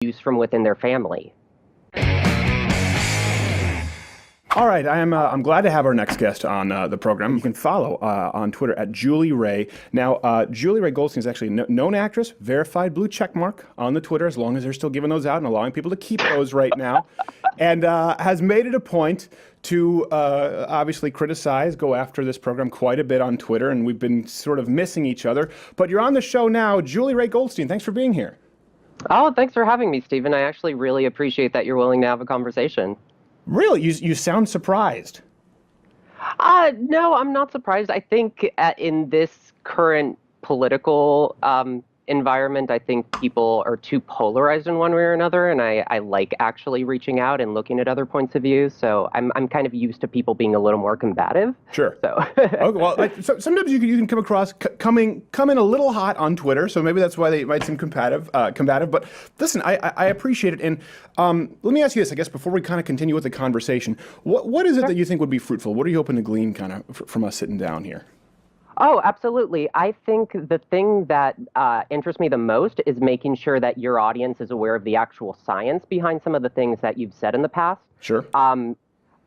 abuse from within their family. All right, I'm glad to have our next guest on the program. You can follow on Twitter at Julie Rei. Now, Julie Rei Goldstein is actually a known actress, verified blue check mark on the Twitter, as long as they're still giving those out and allowing people to keep those right now, and has made it a point to obviously criticize, go after this program quite a bit on Twitter, and we've been sort of missing each other. But you're on the show now. Julie Rei Goldstein, thanks for being here. Oh, thanks for having me, Stephen. I actually really appreciate that you're willing to have a conversation. Really? You sound surprised. No, I'm not surprised. I think in this current political environment, I think people are too polarized in one way or another, and I like actually reaching out and looking at other points of view. So I'm kind of used to people being a little more combative. Sure. So okay, well, so sometimes you can come across come in a little hot on Twitter, so maybe that's why they might seem combative. But listen, I appreciate it, and let me ask you this, I guess, before we kind of continue with the conversation. What is it that you think would be fruitful? What are you hoping to glean kind of from us sitting down here? Oh, absolutely. I think the thing that interests me the most is making sure that your audience is aware of the actual science behind some of the things that you've said in the past. Sure.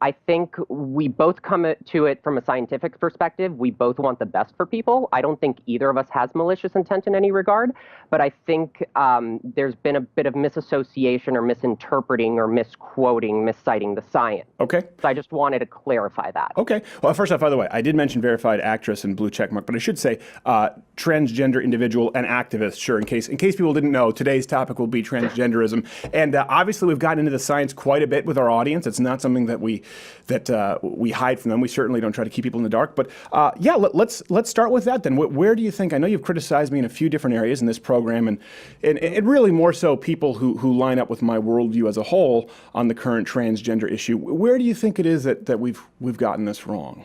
I think we both come to it from a scientific perspective. We both want the best for people. I don't think either of us has malicious intent in any regard, but I think there's been a bit of misassociation or misinterpreting or misquoting, misciting the science. Okay. So I just wanted to clarify that. Okay. Well, first off, by the way, I did mention verified actress and blue checkmark, but I should say transgender individual and activist, sure, in case people didn't know, today's topic will be transgenderism. And obviously we've gotten into the science quite a bit with our audience. It's not something that we hide from them. We certainly don't try to keep people in the dark. But yeah, let's start with that then. Where do you think, I know you've criticized me in a few different areas in this program, and really more so people who line up with my worldview as a whole on the current transgender issue. Where do you think it is that we've gotten this wrong?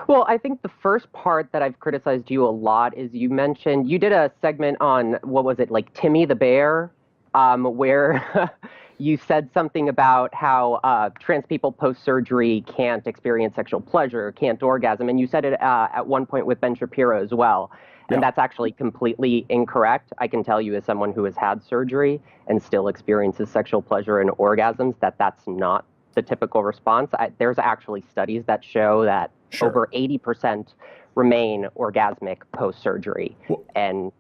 Well, I think the first part that I've criticized you a lot is you did a segment on, what was it, like Timmy the Bear, where you said something about how trans people post-surgery can't experience sexual pleasure, can't orgasm, and you said it at one point with Ben Shapiro as well. And that's actually completely incorrect. I can tell you as someone who has had surgery and still experiences sexual pleasure and orgasms that that's not the typical response. There's actually studies that show that over 80% remain orgasmic post-surgery. Well, and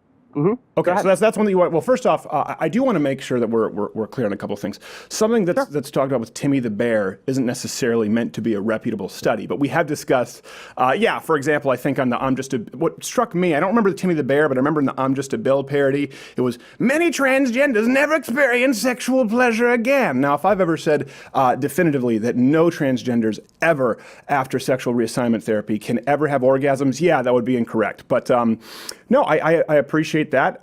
okay, so that's one that you want. Well, first off, I do want to make sure that we're clear on a couple of things. Something that's talked about with Timmy the Bear isn't necessarily meant to be a reputable study, but we have discussed, for example, I think on the what struck me, I don't remember the Timmy the Bear, but I remember in the I'm Just a Bill parody, it was, many transgenders never experience sexual pleasure again. Now, if I've ever said definitively that no transgenders ever, after sexual reassignment therapy, can ever have orgasms, yeah, that would be incorrect. But no, I appreciate that.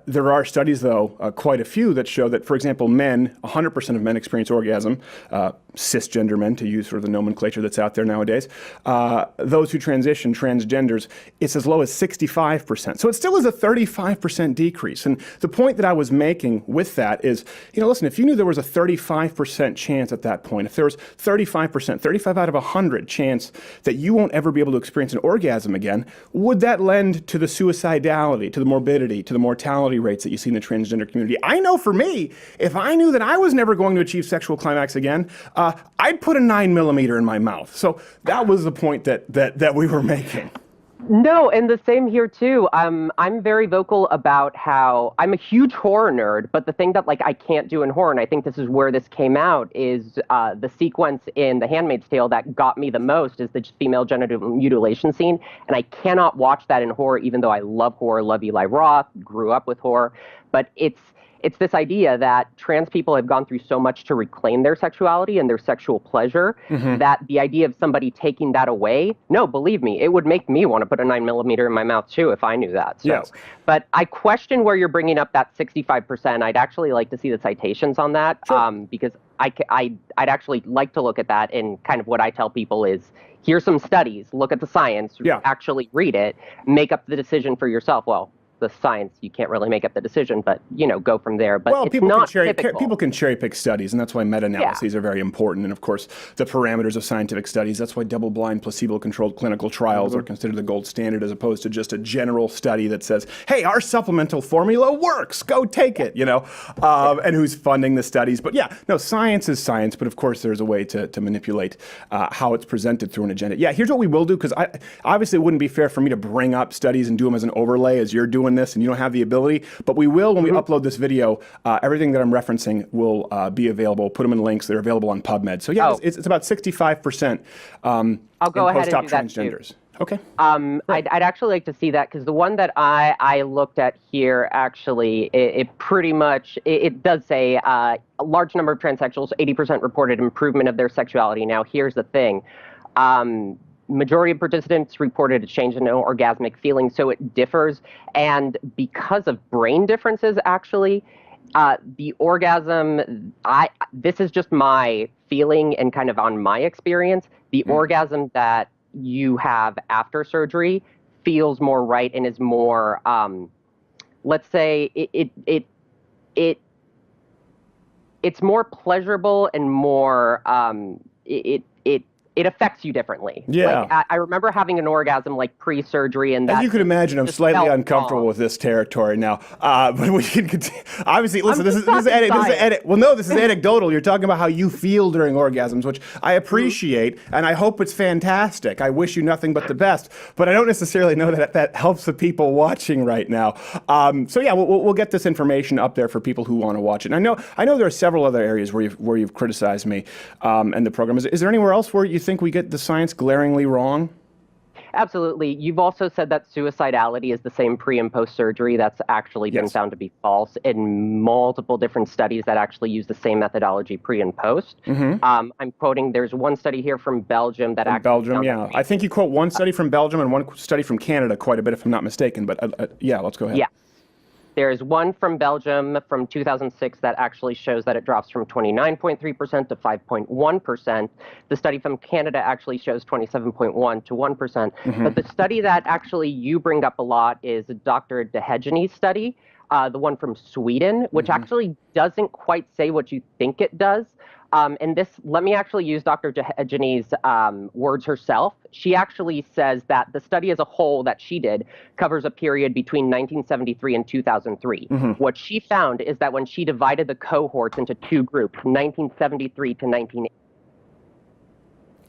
There are studies, though, quite a few, that show that, for example, 100% of men experience orgasm, cisgender men, to use sort of the nomenclature that's out there nowadays. Those who transition, transgenders, it's as low as 65%. So it still is a 35% decrease. And the point that I was making with that is, listen, if you knew there was a 35% chance at that point, if there was 35%, 35 out of 100 chance that you won't ever be able to experience an orgasm again, would that lend to the suicidality, to the morbidity, to the mortality rates that you see in the transgender community? I know for me, if I knew that I was never going to achieve sexual climax again, I'd put a 9mm in my mouth. So that was the point that we were making. No, and the same here too. I'm very vocal about how I'm a huge horror nerd, but the thing that I can't do in horror, and I think this is where this came out, is the sequence in The Handmaid's Tale that got me the most is the female genital mutilation scene, and I cannot watch that in horror, even though I love horror, love Eli Roth, grew up with horror, but it's this idea that trans people have gone through so much to reclaim their sexuality and their sexual pleasure that the idea of somebody taking that away, no, believe me, it would make me want to put a 9mm in my mouth too if I knew that. So. Yes. But I question where you're bringing up that 65%. I'd actually like to see the citations on that because I'd actually like to look at that, and kind of what I tell people is, here's some studies, look at the science, actually read it, make up the decision for yourself. Well, the science. You can't really make up the decision, but, go from there. But well, it's not typical. people can cherry pick studies, and that's why meta-analyses are very important. And of course, the parameters of scientific studies, that's why double-blind, placebo-controlled clinical trials are considered the gold standard, as opposed to just a general study that says, hey, our supplemental formula works, go take it, and who's funding the studies. But yeah, no, science is science, but of course there's a way to manipulate how it's presented through an agenda. Yeah, here's what we will do, because obviously it wouldn't be fair for me to bring up studies and do them as an overlay as you're doing this, and you don't have the ability, but we will when we upload this video. Everything that I'm referencing will be available. Put them in links. They're available on PubMed. So yeah, it's about 65% I'll go ahead and do that transgenders. too. Okay. I'd actually like to see that, because the one that I looked at here, actually, it pretty much, it does say a large number of transsexuals, 80% reported improvement of their sexuality. Now, here's the thing. Majority of participants reported a change in orgasmic feeling, so it differs. And because of brain differences, actually, the orgasm, this is just my feeling and kind of on my experience, the orgasm that you have after surgery feels more right and is more, let's say, it's more pleasurable and more, it affects you differently. Yeah. Like, I remember having an orgasm like pre-surgery, and that. As you can imagine, I'm slightly uncomfortable with this territory now. But we can continue. Obviously, listen, this is well, no, this is anecdotal. You're talking about how you feel during orgasms, which I appreciate, and I hope it's fantastic. I wish you nothing but the best. But I don't necessarily know that helps the people watching right now. So yeah, we'll get this information up there for people who want to watch it. And I know there are several other areas where you've criticized me and the program. Is there anywhere else where you think we get the science glaringly wrong? Absolutely. You've also said that suicidality is the same pre and post surgery. That's actually been found to be false in multiple different studies that actually use the same methodology pre and post. I'm quoting, there's one study here from Belgium that actually. Belgium, yeah. I think you quote one study from Belgium and one study from Canada quite a bit, if I'm not mistaken. But yeah, let's go ahead. Yeah. There's one from Belgium from 2006 that actually shows that it drops from 29.3% to 5.1%. The study from Canada actually shows 27.1 to 1%. But the study that actually you bring up a lot is Dr. Dehegeny's study, the one from Sweden, which actually doesn't quite say what you think it does. And this, let me actually use Dr. Dehegeny's words herself. She actually says that the study as a whole that she did covers a period between 1973 and 2003. What she found is that when she divided the cohorts into two groups, 1973 to 1980.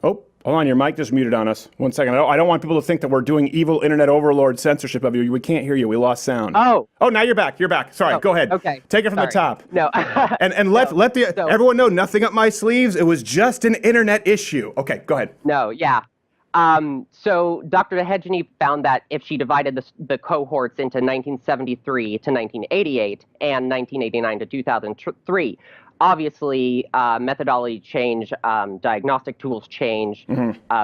Oh, hold on, your mic just muted on us. 1 second. I don't want people to think that we're doing evil internet overlord censorship of you. We can't hear you. We lost sound. Oh, now you're back. You're back. Sorry, go ahead. Okay. Take it from the top. No. and let everyone know, nothing up my sleeves. It was just an internet issue. Okay, go ahead. No, yeah. So Dr. Dehegeny found that if she divided the cohorts into 1973 to 1988 and 1989 to 2003, obviously, methodology change, diagnostic tools change,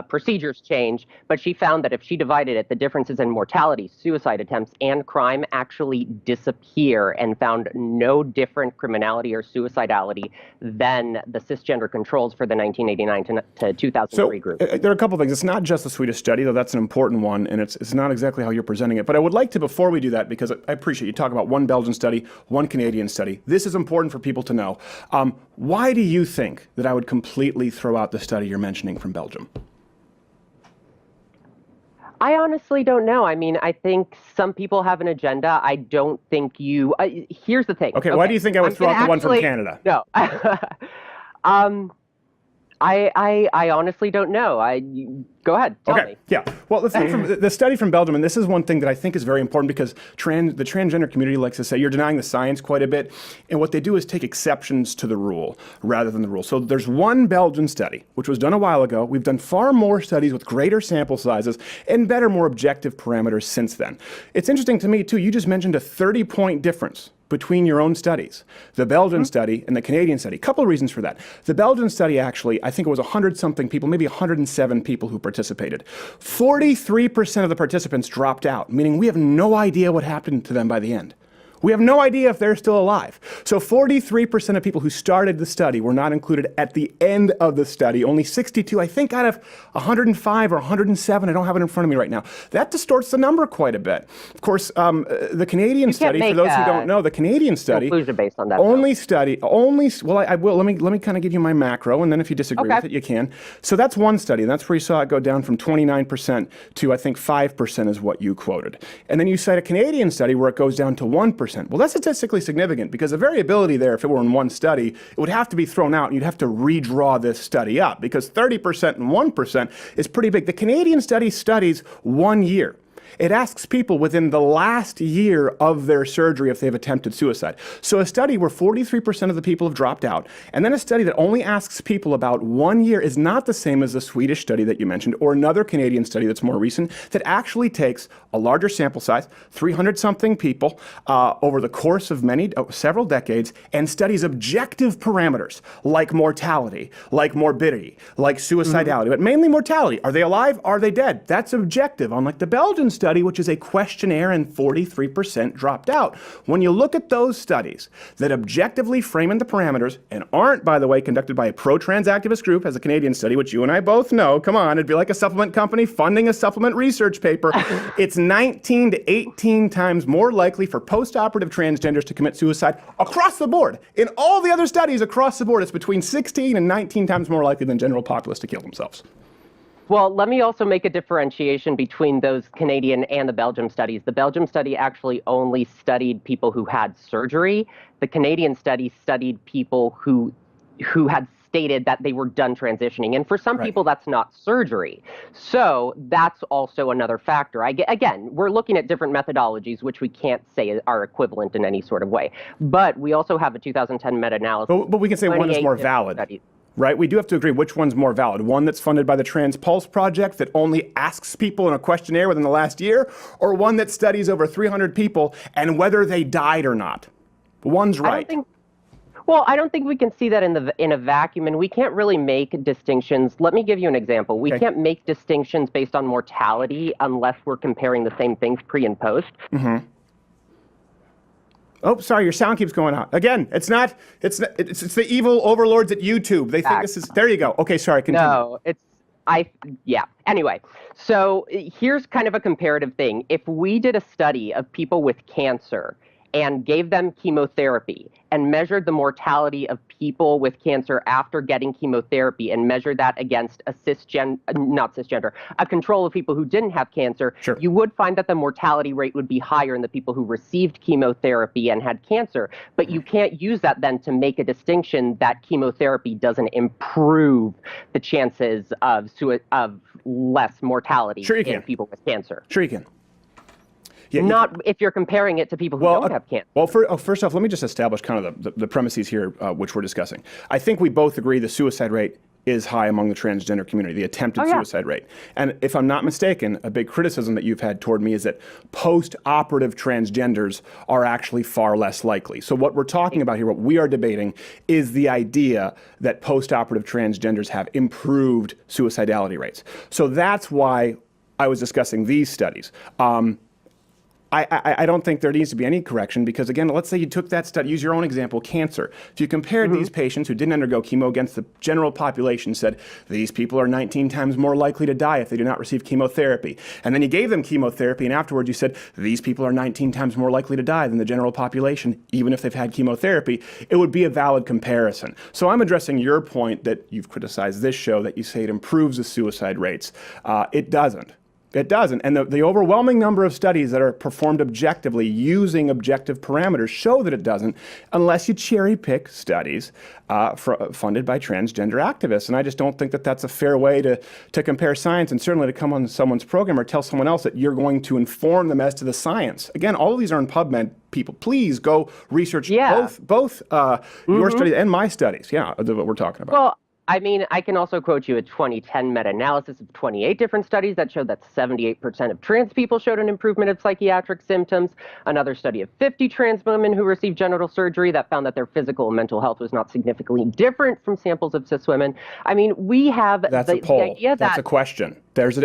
procedures change, but she found that if she divided it, the differences in mortality, suicide attempts, and crime actually disappear, and found no different criminality or suicidality than the cisgender controls for the 1989 to 2003 group. There are a couple of things. It's not just the Swedish study, though that's an important one, and it's not exactly how you're presenting it. But I would like to, before we do that, because I appreciate you talk about one Belgian study, one Canadian study. This is important for people to know. Why do you think that I would completely throw out the study you're mentioning from Belgium? I honestly don't know. I mean, I think some people have an agenda. I don't think you. Here's the thing. Okay, why do you think I would throw out the one from Canada? No. I honestly don't know. Go ahead, tell me. Yeah. Well, the study from Belgium, and this is one thing that I think is very important because the transgender community likes to say you're denying the science quite a bit, and what they do is take exceptions to the rule rather than the rule. So there's one Belgian study, which was done a while ago. We've done far more studies with greater sample sizes and better, more objective parameters since then. It's interesting to me, too, you just mentioned a 30-point difference between your own studies, the Belgian study and the Canadian study. A couple of reasons for that. The Belgian study actually, I think it was 100-something people, maybe 107 people who participated. 43% of the participants dropped out, meaning we have no idea what happened to them by the end. We have no idea if they're still alive. So 43% of people who started the study were not included at the end of the study. Only 62, I think, out of 105 or 107. I don't have it in front of me right now. That distorts the number quite a bit. Of course, the Canadian study, for those who don't know, the Canadian study conclusion based on that, well, I will. Let me kind of give you my macro, and then if you disagree with it, you can. So that's one study, and that's where you saw it go down from 29% to, I think, 5% is what you quoted. And then you cite a Canadian study where it goes down to 1%. Well, that's statistically significant because the variability there, if it were in one study, it would have to be thrown out and you'd have to redraw this study up because 30% and 1% is pretty big. The Canadian study studies 1 year. It asks people within the last year of their surgery if they've attempted suicide. So a study where 43% of the people have dropped out, and then a study that only asks people about 1 year is not the same as the Swedish study that you mentioned, or another Canadian study that's more recent, that actually takes a larger sample size, 300-something people, over the course of several decades, and studies objective parameters like mortality, like morbidity, like suicidality, but mainly mortality. Are they alive? Are they dead? That's objective, unlike the Belgian study, which is a questionnaire, and 43% dropped out. When you look at those studies that objectively frame in the parameters and aren't, by the way, conducted by a pro-trans activist group, as a Canadian study, which you and I both know, come on, it'd be like a supplement company funding a supplement research paper. It's 19 to 18 times more likely for post-operative transgenders to commit suicide across the board. In all the other studies across the board, it's between 16 and 19 times more likely than general populace to kill themselves. Well, let me also make a differentiation between those Canadian and the Belgium studies. The Belgium study actually only studied people who had surgery. The Canadian study studied people who had stated that they were done transitioning. And for some people, that's not surgery. So that's also another factor. Again, we're looking at different methodologies, which we can't say are equivalent in any sort of way. But we also have a 2010 meta-analysis. But we can say one is more valid. Studies. Right? We do have to agree which one's more valid. One that's funded by the Trans Pulse Project that only asks people in a questionnaire within the last year, or one that studies over 300 people and whether they died or not. One's right. I don't think we can see that in a vacuum, and we can't really make distinctions. Let me give you an example. We can't make distinctions based on mortality unless we're comparing the same things pre and post. Mm-hmm. Oh, sorry, your sound keeps going out. Again, it's the evil overlords at YouTube. They think this is, there you go. Okay, sorry, continue. No, yeah. Anyway, so here's kind of a comparative thing. If we did a study of people with cancer and gave them chemotherapy and measured the mortality of people with cancer after getting chemotherapy and measured that against a a control of people who didn't have cancer, you would find that the mortality rate would be higher in the people who received chemotherapy and had cancer. But you can't use that then to make a distinction that chemotherapy doesn't improve the chances of less mortality in people with cancer. Sure you can. Yeah, not if you're comparing it to people who don't have cancer. Well, first off, let me just establish kind of the premises here which we're discussing. I think we both agree the suicide rate is high among the transgender community, the attempted suicide rate. And if I'm not mistaken, a big criticism that you've had toward me is that post-operative transgenders are actually far less likely. So what we're talking about here, what we are debating, is the idea that post-operative transgenders have improved suicidality rates. So that's why I was discussing these studies. I don't think there needs to be any correction because, again, let's say you took that study, use your own example, cancer. If you compared these patients who didn't undergo chemo against the general population, said these people are 19 times more likely to die if they do not receive chemotherapy. And then you gave them chemotherapy and afterwards you said these people are 19 times more likely to die than the general population, even if they've had chemotherapy, it would be a valid comparison. So I'm addressing your point that you've criticized this show, that you say it improves the suicide rates. It doesn't. It doesn't. And the overwhelming number of studies that are performed objectively using objective parameters show that it doesn't, unless you cherry pick studies funded by transgender activists. And I just don't think that that's a fair way to compare science, and certainly to come on someone's program or tell someone else that you're going to inform them as to the science. Again, all of these are in PubMed. People, please go research both your studies and my studies. Yeah, what we're talking about. Well, I mean, I can also quote you a 2010 meta-analysis of 28 different studies that showed that 78% of trans people showed an improvement of psychiatric symptoms. Another study of 50 trans women who received genital surgery that found that their physical and mental health was not significantly different from samples of cis women. I mean, we have the idea that... That's a question.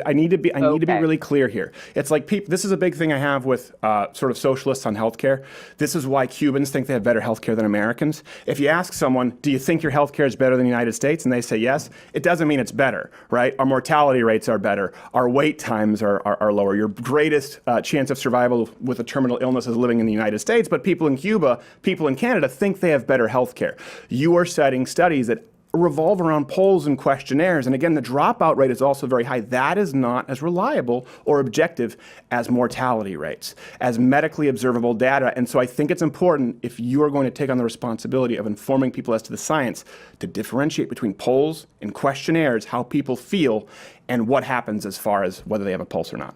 I need to be Okay. really clear here. It's like this is a big thing I have with sort of socialists on healthcare. This is why Cubans think they have better healthcare than Americans. If you ask someone, do you think your healthcare is better than the United States, and they say yes, it doesn't mean it's better, right? Our mortality rates are better. Our wait times are lower. Your greatest chance of survival with a terminal illness is living in the United States, but people in Cuba, people in Canada think they have better healthcare. You are citing studies that revolve around polls and questionnaires. And again, the dropout rate is also very high. That is not as reliable or objective as mortality rates, as medically observable data. And so I think it's important, if you are going to take on the responsibility of informing people as to the science, to differentiate between polls and questionnaires, how people feel, and what happens as far as whether they have a pulse or not.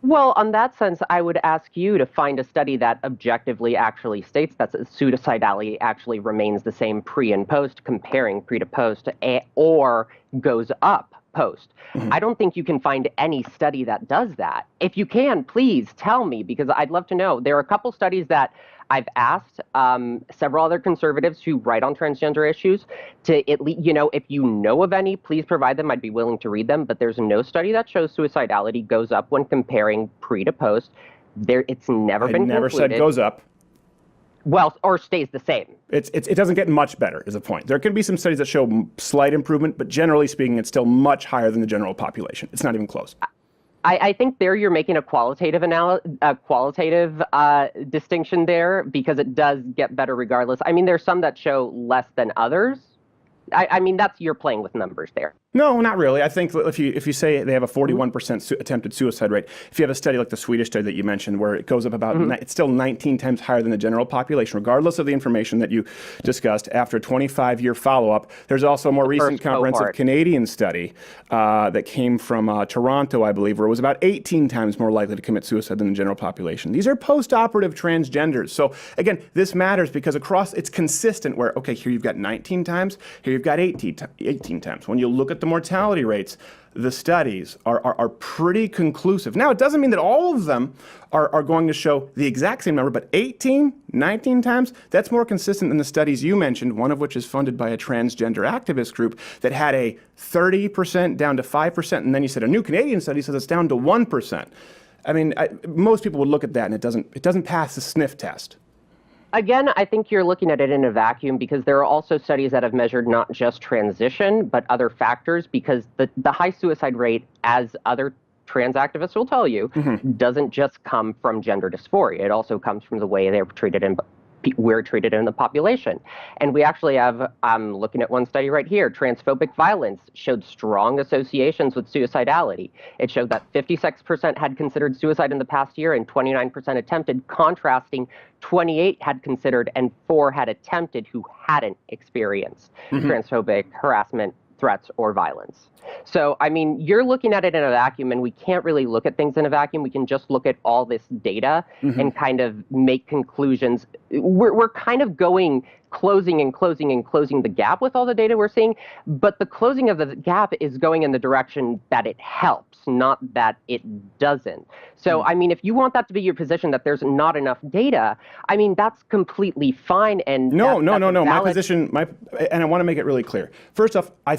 Well, on that sense, I would ask you to find a study that objectively actually states that suicidality actually remains the same pre and post, comparing pre to post, or goes up post. I don't think you can find any study that does that. If you can, please tell me, because I'd love to know. There are a couple studies that I've asked several other conservatives who write on transgender issues to at least, if you know of any, please provide them. I'd be willing to read them. But there's no study that shows suicidality goes up when comparing pre to post. It's never been concluded. I never said goes up. Well, or stays the same. It doesn't get much better, is the point. There can be some studies that show slight improvement, but generally speaking, it's still much higher than the general population. It's not even close. I think there you're making a qualitative distinction there, because it does get better regardless. I mean, there's some that show less than others. I mean, you're playing with numbers there. No, not really. I think if you say they have a 41% attempted suicide rate, if you have a study like the Swedish study that you mentioned, where it goes up about, it's still 19 times higher than the general population, regardless of the information that you discussed. After a 25-year follow-up, there's also a more recent comprehensive Canadian study that came from Toronto, I believe, where it was about 18 times more likely to commit suicide than the general population. These are post-operative transgenders. So again, this matters because it's consistent where, okay, here you've got 19 times, here you've got 18 times. When you look at the mortality rates, the studies are pretty conclusive. Now, it doesn't mean that all of them are going to show the exact same number, but 18, 19 times, that's more consistent than the studies you mentioned, one of which is funded by a transgender activist group that had a 30% down to 5%, and then you said a new Canadian study says it's down to 1%. I mean, most people would look at that and it doesn't pass the sniff test. Again, I think you're looking at it in a vacuum, because there are also studies that have measured not just transition, but other factors, because the high suicide rate, as other trans activists will tell you, doesn't just come from gender dysphoria. It also comes from the way we're treated in the population. And we actually have, I'm looking at one study right here, transphobic violence showed strong associations with suicidality. It showed that 56% had considered suicide in the past year and 29% attempted, contrasting 28 had considered and 4 had attempted who hadn't experienced transphobic harassment, threats, or violence. So, I mean, you're looking at it in a vacuum, and we can't really look at things in a vacuum. We can just look at all this data and kind of make conclusions. We're kind of closing the gap with all the data we're seeing, but the closing of the gap is going in the direction that it helps, not that it doesn't. So, I mean, if you want that to be your position, that there's not enough data, I mean, that's completely fine. And no. My position, and I want to make it really clear. First off, I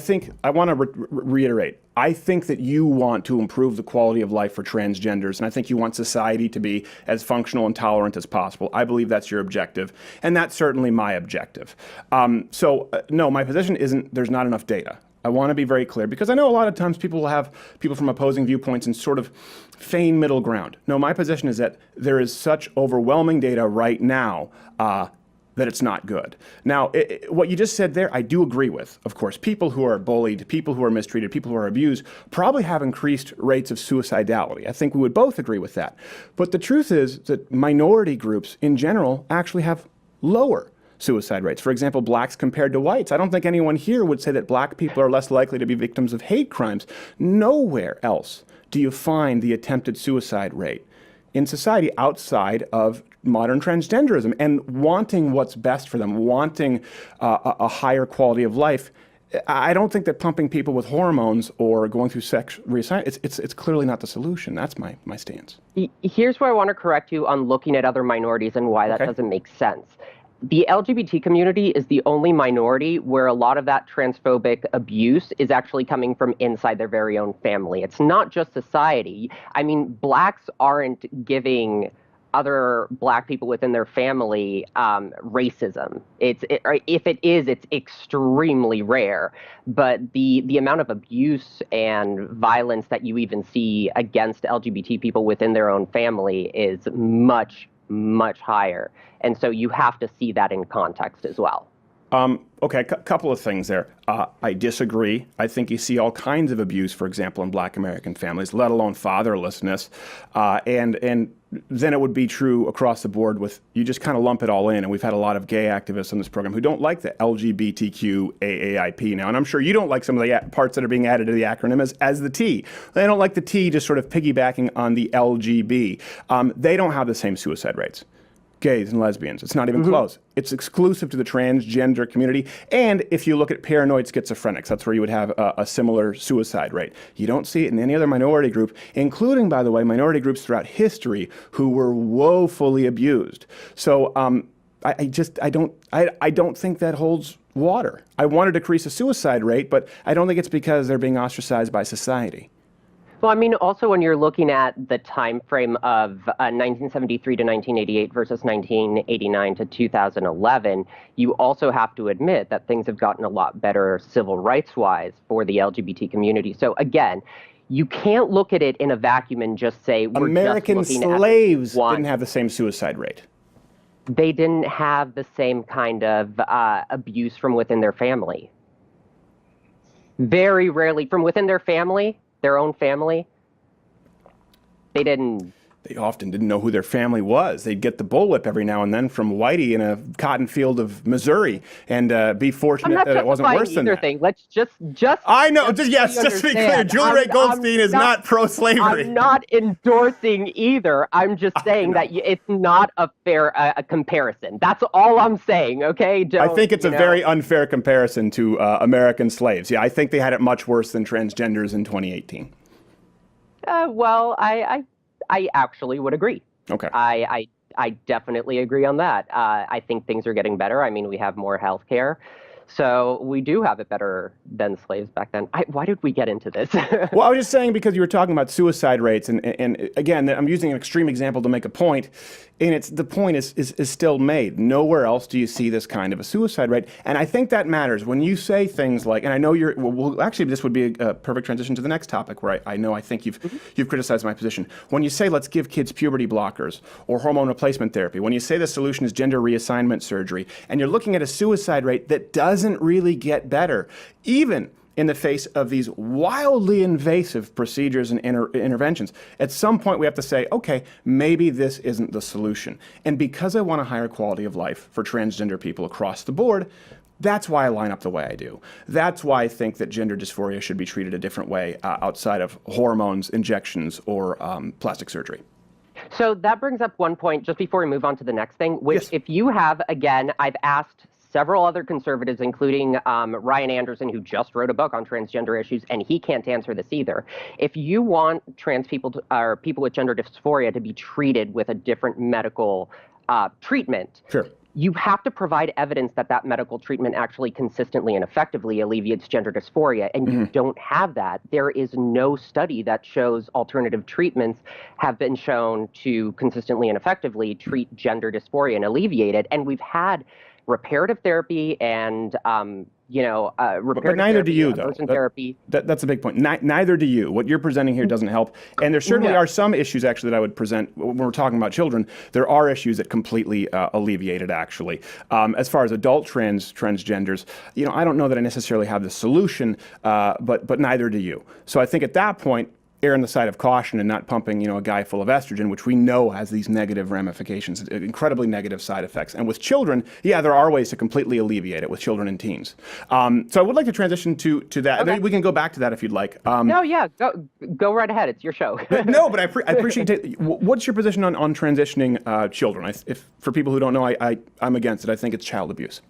want to reiterate, I think that you want to improve the quality of life for transgenders, and I think you want society to be as functional and tolerant as possible. I believe that's your objective, and that's certainly my objective. No, my position isn't there's not enough data. I want to be very clear, because I know a lot of times people will have people from opposing viewpoints and sort of feign middle ground. No, my position is that there is such overwhelming data right now that it's not good. Now, what you just said there, I do agree with. Of course, people who are bullied, people who are mistreated, people who are abused probably have increased rates of suicidality. I think we would both agree with that. But the truth is that minority groups in general actually have lower suicide rates. For example, blacks compared to whites. I don't think anyone here would say that black people are less likely to be victims of hate crimes. Nowhere else do you find the attempted suicide rate in society outside of modern transgenderism, and wanting what's best for them, wanting a higher quality of life. I don't think that pumping people with hormones or going through sex reassignment, it's clearly not the solution. That's my stance. Here's where I want to correct you on looking at other minorities and why that doesn't make sense. The LGBT community is the only minority where a lot of that transphobic abuse is actually coming from inside their very own family. It's not just society. I mean, blacks aren't giving other black people within their family racism. Or if it is, it's extremely rare. But the amount of abuse and violence that you even see against LGBT people within their own family is much, much higher. And so you have to see that in context as well. Okay, a couple of things there. I disagree. I think you see all kinds of abuse, for example, in Black American families, let alone fatherlessness. And then it would be true across the board with, you just kind of lump it all in. And we've had a lot of gay activists on this program who don't like the LGBTQ AAIP now. And I'm sure you don't like some of the parts that are being added to the acronym as the T. They don't like the T just sort of piggybacking on the LGB. They don't have the same suicide rates. Gays and lesbians. It's not even close. It's exclusive to the transgender community. And if you look at paranoid schizophrenics, that's where you would have a similar suicide rate. You don't see it in any other minority group, including, by the way, minority groups throughout history who were woefully abused. So I don't think that holds water. I want to decrease the suicide rate, but I don't think it's because they're being ostracized by society. Well, I mean, also when you're looking at the time frame of 1973 to 1988 versus 1989 to 2011, you also have to admit that things have gotten a lot better civil rights-wise for the LGBT community. So again, you can't look at it in a vacuum and just say we're American just looking slaves at didn't have the same suicide rate. They didn't have the same kind of abuse from within their family. Very rarely from within their family. Their own family, they didn't. They often didn't know who their family was. They'd get the bullwhip every now and then from Whitey in a cotton field of Missouri, and be fortunate that it wasn't worse than that. Thing. Let's just. I know. Just to be clear, Julie Rei Goldstein is not pro-slavery. I'm not endorsing either. I'm just saying that it's not a fair comparison. That's all I'm saying. Okay. I think it's a very unfair comparison to American slaves. Yeah, I think they had it much worse than transgenders in 2018. Well, I actually would agree. Okay. I definitely agree on that. I think things are getting better. I mean, we have more health care. So we do have it better than slaves back then. Why did we get into this? Well, I was just saying because you were talking about suicide rates, and again, I'm using an extreme example to make a point, and the point is still made. Nowhere else do you see this kind of a suicide rate, and I think that matters when you say things like, and I know actually this would be a perfect transition to the next topic where I think you've criticized my position. When you say let's give kids puberty blockers or hormone replacement therapy, when you say the solution is gender reassignment surgery, and you're looking at a suicide rate that doesn't really get better, even in the face of these wildly invasive procedures and interventions. At some point, we have to say, okay, maybe this isn't the solution. And because I want a higher quality of life for transgender people across the board, that's why I line up the way I do. That's why I think that gender dysphoria should be treated a different way outside of hormones, injections, or plastic surgery. So that brings up one point, just before we move on to the next thing, which if you have, again, I've asked several other conservatives, including Ryan Anderson, who just wrote a book on transgender issues, and he can't answer this either. If you want trans people or people with gender dysphoria to be treated with a different medical treatment, sure, you have to provide evidence that that medical treatment actually consistently and effectively alleviates gender dysphoria, and you don't have that. There is no study that shows alternative treatments have been shown to consistently and effectively treat gender dysphoria and alleviate it, and we've had reparative therapy and, but neither do you, though. Therapy. That's a big point. Neither do you. What you're presenting here doesn't help. And there certainly are some issues, actually, that I would present when we're talking about children. There are issues that completely alleviate it, actually. As far as adult transgenders, I don't know that I necessarily have the solution, but neither do you. So I think at that point, err on the side of caution and not pumping, a guy full of estrogen, which we know has these negative ramifications, incredibly negative side effects. And with children, there are ways to completely alleviate it with children and teens. So I would like to transition to that. Okay. We can go back to that if you'd like. Go right ahead. It's your show. No, but I appreciate it. What's your position on transitioning children? If for people who don't know, I'm against it. I think it's child abuse.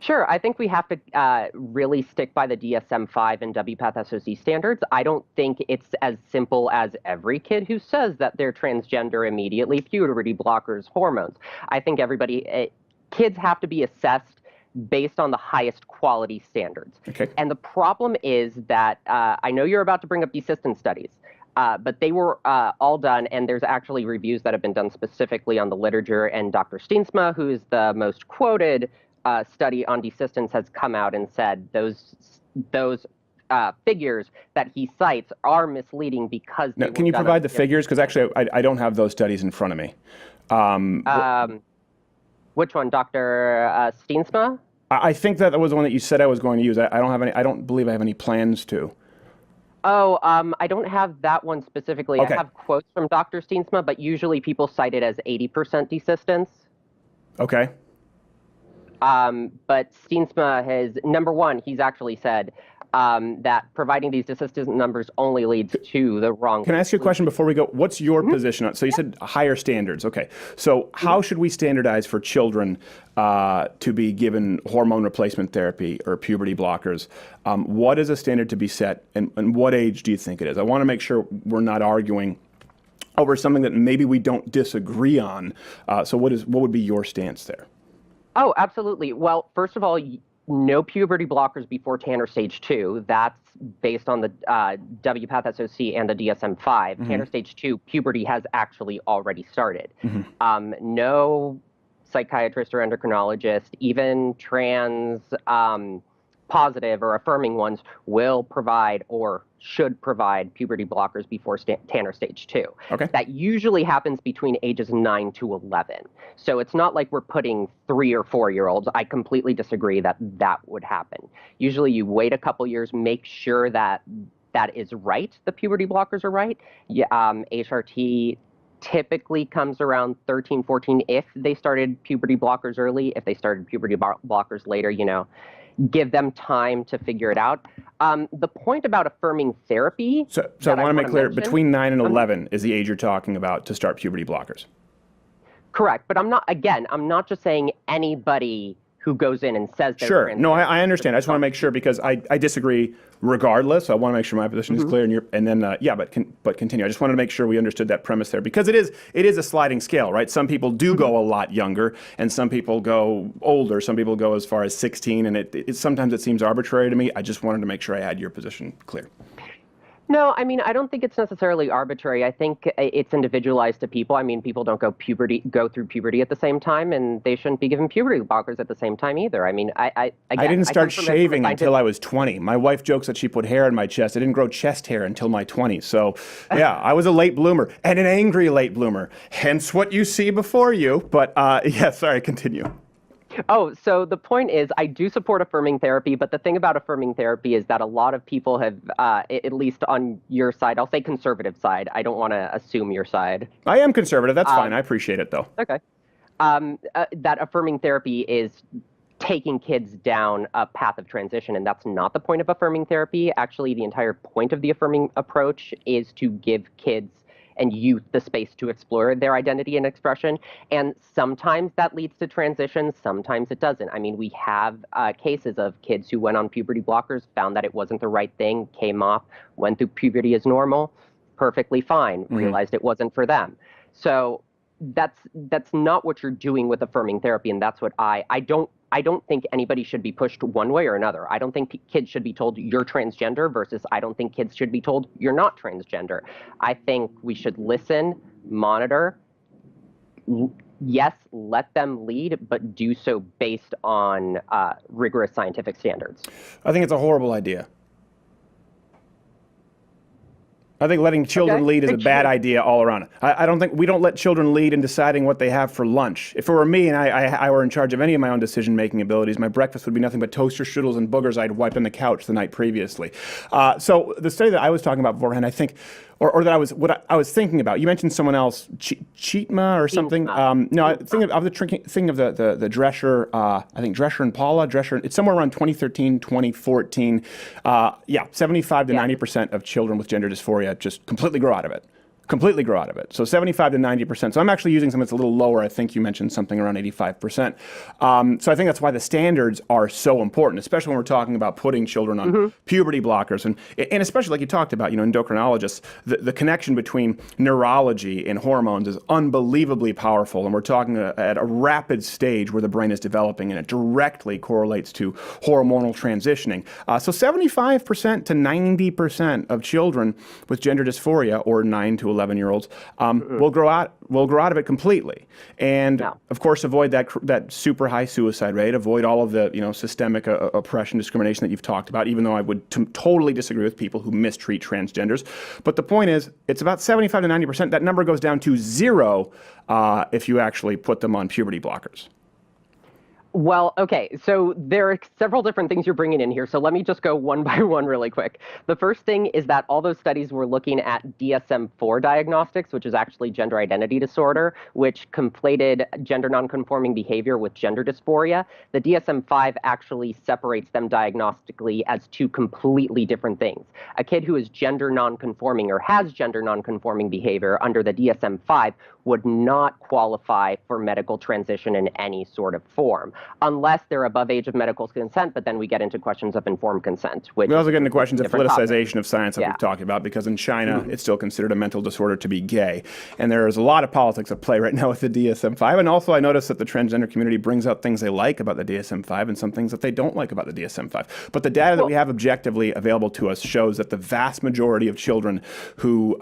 Sure. I think we have to really stick by the DSM-5 and WPATH SOC standards. I don't think it's as simple as every kid who says that they're transgender immediately, puberty blockers, hormones. I think everybody kids have to be assessed based on the highest quality standards. Okay. And the problem is that I know you're about to bring up desistance studies, but they were all done, and there's actually reviews that have been done specifically on the literature, and Dr. Steensma, who is the most quoted study on desistance, has come out and said those figures that he cites are misleading because now, can you provide the figures? Because actually, I don't have those studies in front of me. Which one, Dr. Steensma? I think that was the one that you said I was going to use. I don't have any. I don't believe I have any plans to. Oh, I don't have that one specifically. Okay. I have quotes from Dr. Steensma, but usually people cite it as 80% desistance. Okay. But Steensma has, number one, he's actually said that providing these desistance numbers only leads to the wrong. Can I ask you a question before we go? What's your position on? So you said higher standards. Okay. So how should we standardize for children to be given hormone replacement therapy or puberty blockers? What is a standard to be set, and what age do you think it is? I want to make sure we're not arguing over something that maybe we don't disagree on. So what would be your stance there? Oh, absolutely. Well, first of all, no puberty blockers before Tanner stage 2. That's based on the WPATH SOC and the DSM-5. Mm-hmm. Tanner stage 2, puberty has actually already started. Mm-hmm. No psychiatrist or endocrinologist, even trans positive or affirming ones, will provide or should provide puberty blockers before Tanner stage 2. Okay. That usually happens between ages 9 to 11. So it's not like we're putting 3 or 4-year-olds. I completely disagree that that would happen. Usually you wait a couple years, make sure that that is right, the puberty blockers are right. Yeah, HRT typically comes around 13, 14 if they started puberty blockers early. If they started puberty blockers later, give them time to figure it out. The point about affirming therapy. So I want to make clear, between 9 and 11 is the age you're talking about to start puberty blockers. Correct, but I'm not just saying anybody who goes in and says they're sure. No, I understand. I just want to make sure because I disagree regardless. So I want to make sure my position is clear. But continue. I just wanted to make sure we understood that premise there because it is a sliding scale, right? Some people do go a lot younger, and some people go older. Some people go as far as 16, and sometimes it seems arbitrary to me. I just wanted to make sure I had your position clear. No, I mean, I don't think it's necessarily arbitrary. I think it's individualized to people. I mean, people don't go through puberty at the same time, and they shouldn't be given puberty blockers at the same time either. I mean, I didn't start shaving until I was 20. My wife jokes that she put hair in my chest. I didn't grow chest hair until my 20s. So, yeah, I was a late bloomer and an angry late bloomer. Hence what you see before you. But, yeah, sorry, continue. Oh, so the point is, I do support affirming therapy, but the thing about affirming therapy is that a lot of people have, at least on your side, I'll say conservative side. I don't want to assume your side. I am conservative. That's fine. I appreciate it, though. Okay. That affirming therapy is taking kids down a path of transition, and that's not the point of affirming therapy. Actually, the entire point of the affirming approach is to give kids and youth the space to explore their identity and expression. And sometimes that leads to transition, sometimes it doesn't. I mean, we have cases of kids who went on puberty blockers, found that it wasn't the right thing, came off, went through puberty as normal, perfectly fine, realized it wasn't for them. So that's not what you're doing with affirming therapy, and that's what I don't think anybody should be pushed one way or another. I don't think kids should be told you're transgender versus I don't think kids should be told you're not transgender. I think we should listen, monitor, yes, let them lead, but do so based on rigorous scientific standards. I think it's a horrible idea. I think letting children lead is a bad idea all around. I don't think we don't let children lead in deciding what they have for lunch. If it were me and I were in charge of any of my own decision-making abilities, my breakfast would be nothing but toaster strudels and boogers I'd wiped on the couch the night previously. So the study that I was talking about beforehand, I think, or that I was thinking about. You mentioned someone else, Cheetma or something. No, I think of the Drescher. I think Drescher and Paula. It's somewhere around 2013, 2014. 75 to 90% of children with gender dysphoria just completely grow out of it. completely grow out of it. So 75 to 90%. So I'm actually using something that's a little lower. I think you mentioned something around 85%. So I think that's why the standards are so important, especially when we're talking about putting children on puberty blockers. And especially like you talked about, endocrinologists, the connection between neurology and hormones is unbelievably powerful. And we're talking at a rapid stage where the brain is developing, and it directly correlates to hormonal transitioning. So 75% to 90% of children with gender dysphoria, or 9 to 11-year-olds, will grow out of it completely. And of course, avoid that super high suicide rate. Avoid all of the systemic oppression, discrimination that you've talked about. Even though I would totally disagree with people who mistreat transgenders. But the point is, it's about 75 to 90%. That number goes down to 0 if you actually put them on puberty blockers. Well, okay, so there are several different things you're bringing in here, so let me just go one by one really quick. The first thing is that all those studies were looking at DSM-4 diagnostics, which is actually gender identity disorder, which conflated gender nonconforming behavior with gender dysphoria. The DSM-5 actually separates them diagnostically as two completely different things. A kid who is gender nonconforming or has gender nonconforming behavior under the DSM-5 would not qualify for medical transition in any sort of form, unless they're above age of medical consent, but then we get into questions of informed consent. Which we also get into questions of politicization of science that we've talked about, because in China, it's still considered a mental disorder to be gay. And there's a lot of politics at play right now with the DSM-5. And also I noticed that the transgender community brings out things they like about the DSM-5 and some things that they don't like about the DSM-5. But the data that we have objectively available to us shows that the vast majority of children who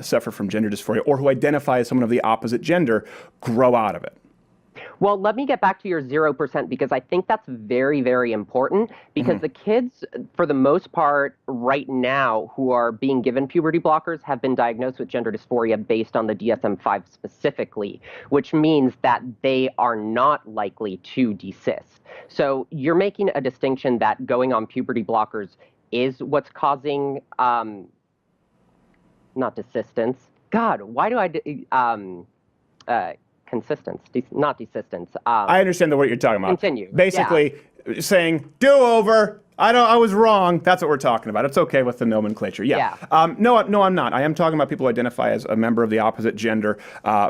suffer from gender dysphoria or who identify as someone of the opposite gender grow out of it. Well, let me get back to your 0%, because I think that's very, very important, because the kids, for the most part, right now, who are being given puberty blockers have been diagnosed with gender dysphoria based on the DSM-5 specifically, which means that they are not likely to desist. So you're making a distinction that going on puberty blockers is what's causing, not desistance. God, why do consistence, not desistance. I understand what you're talking about. Continue. Basically, saying do-over. I was wrong. That's what we're talking about. It's okay with the nomenclature. No, I'm not. I am talking about people who identify as a member of the opposite gender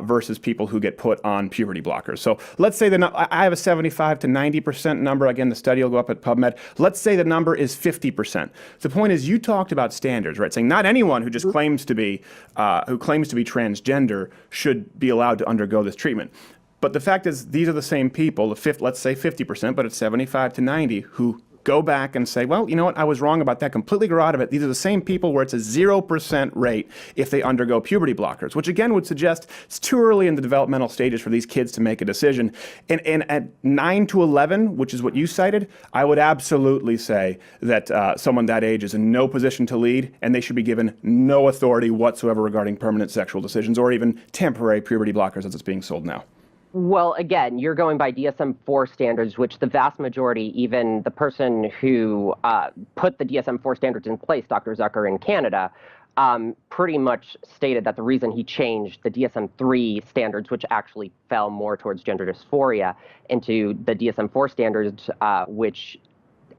versus people who get put on puberty blockers. So let's say I have a 75 to 90% number. Again, the study will go up at PubMed. Let's say the number is 50%. The point is, you talked about standards, right? Saying not anyone who just claims to be transgender should be allowed to undergo this treatment. But the fact is, these are the same people, let's say 50%, but it's 75 to 90, who go back and say, well, you know what, I was wrong about that, completely grow out of it. These are the same people where it's a 0% rate if they undergo puberty blockers, which again would suggest it's too early in the developmental stages for these kids to make a decision. And at 9 to 11, which is what you cited, I would absolutely say that someone that age is in no position to lead, and they should be given no authority whatsoever regarding permanent sexual decisions or even temporary puberty blockers as it's being sold now. Well, again, you're going by DSM-4 standards, which the vast majority, even the person who put the DSM-4 standards in place, Dr. Zucker in Canada, pretty much stated that the reason he changed the DSM-3 standards, which actually fell more towards gender dysphoria, into the DSM-4 standards, which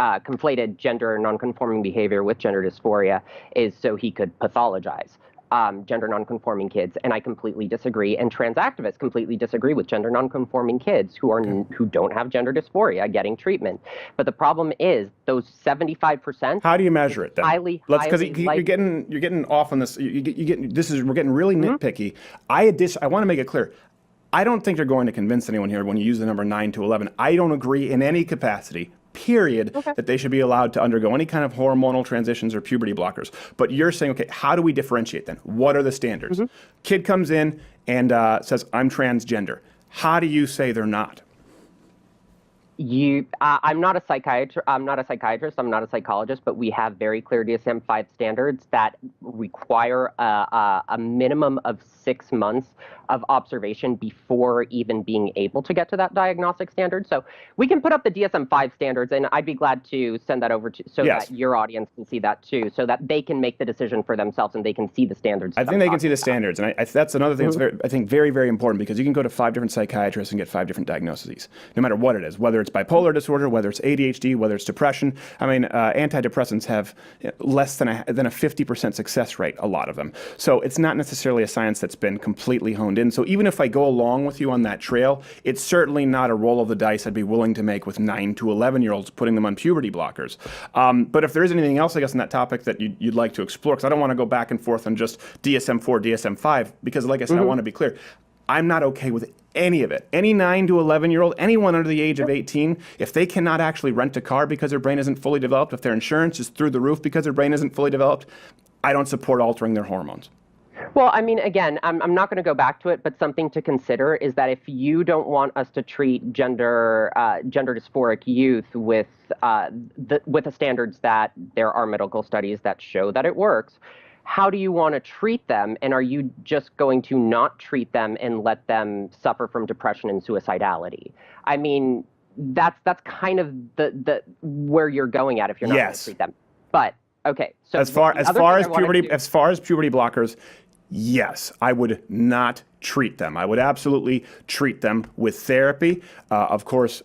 conflated gender nonconforming behavior with gender dysphoria, is so he could pathologize gender nonconforming kids, and I completely disagree. And trans activists completely disagree with gender nonconforming kids who don't have gender dysphoria getting treatment. But the problem is those 75%. How do you measure it then? Because you're getting off on this. We're getting really nitpicky. I want to make it clear. I don't think you're going to convince anyone here when you use the number 9 to 11. I don't agree in any capacity, period, that they should be allowed to undergo any kind of hormonal transitions or puberty blockers. But you're saying, okay, how do we differentiate then? What are the standards? Kid comes in and says, I'm transgender. How do you say they're not? I'm not a psychiatrist. I'm not a psychologist, but we have very clear DSM-5 standards that require a minimum of 6 months of observation before even being able to get to that diagnostic standard. So we can put up the DSM-5 standards, and I'd be glad to send that over that your audience can see that too, so that they can make the decision for themselves and they can see the standards. I think they can see the standards, and that's another thing that's very, very important, because you can go to 5 different psychiatrists and get 5 different diagnoses, no matter what it is, whether it's it's bipolar disorder, whether it's ADHD, whether it's depression. I mean, antidepressants have less than a 50% success rate, a lot of them. So it's not necessarily a science that's been completely honed in. So even if I go along with you on that trail, it's certainly not a roll of the dice I'd be willing to make with 9 to 11-year-olds putting them on puberty blockers. But if there is anything else, I guess, on that topic that you'd like to explore, because I don't want to go back and forth on just DSM-4, DSM-5, because like I said, I want to be clear. I'm not okay with any of it. Any 9 to 11-year-old, anyone under the age of 18, if they cannot actually rent a car because their brain isn't fully developed, if their insurance is through the roof because their brain isn't fully developed, I don't support altering their hormones. Well, I mean, again, I'm not going to go back to it, but something to consider is that if you don't want us to treat gender dysphoric youth with the standards that there are medical studies that show that it works, how do you want to treat them? And are you just going to not treat them and let them suffer from depression and suicidality? I mean, that's kind of the where you're going at if you're not going to treat them. But okay, so as far as puberty blockers, yes, I would not treat them. I would absolutely treat them with therapy. Of course,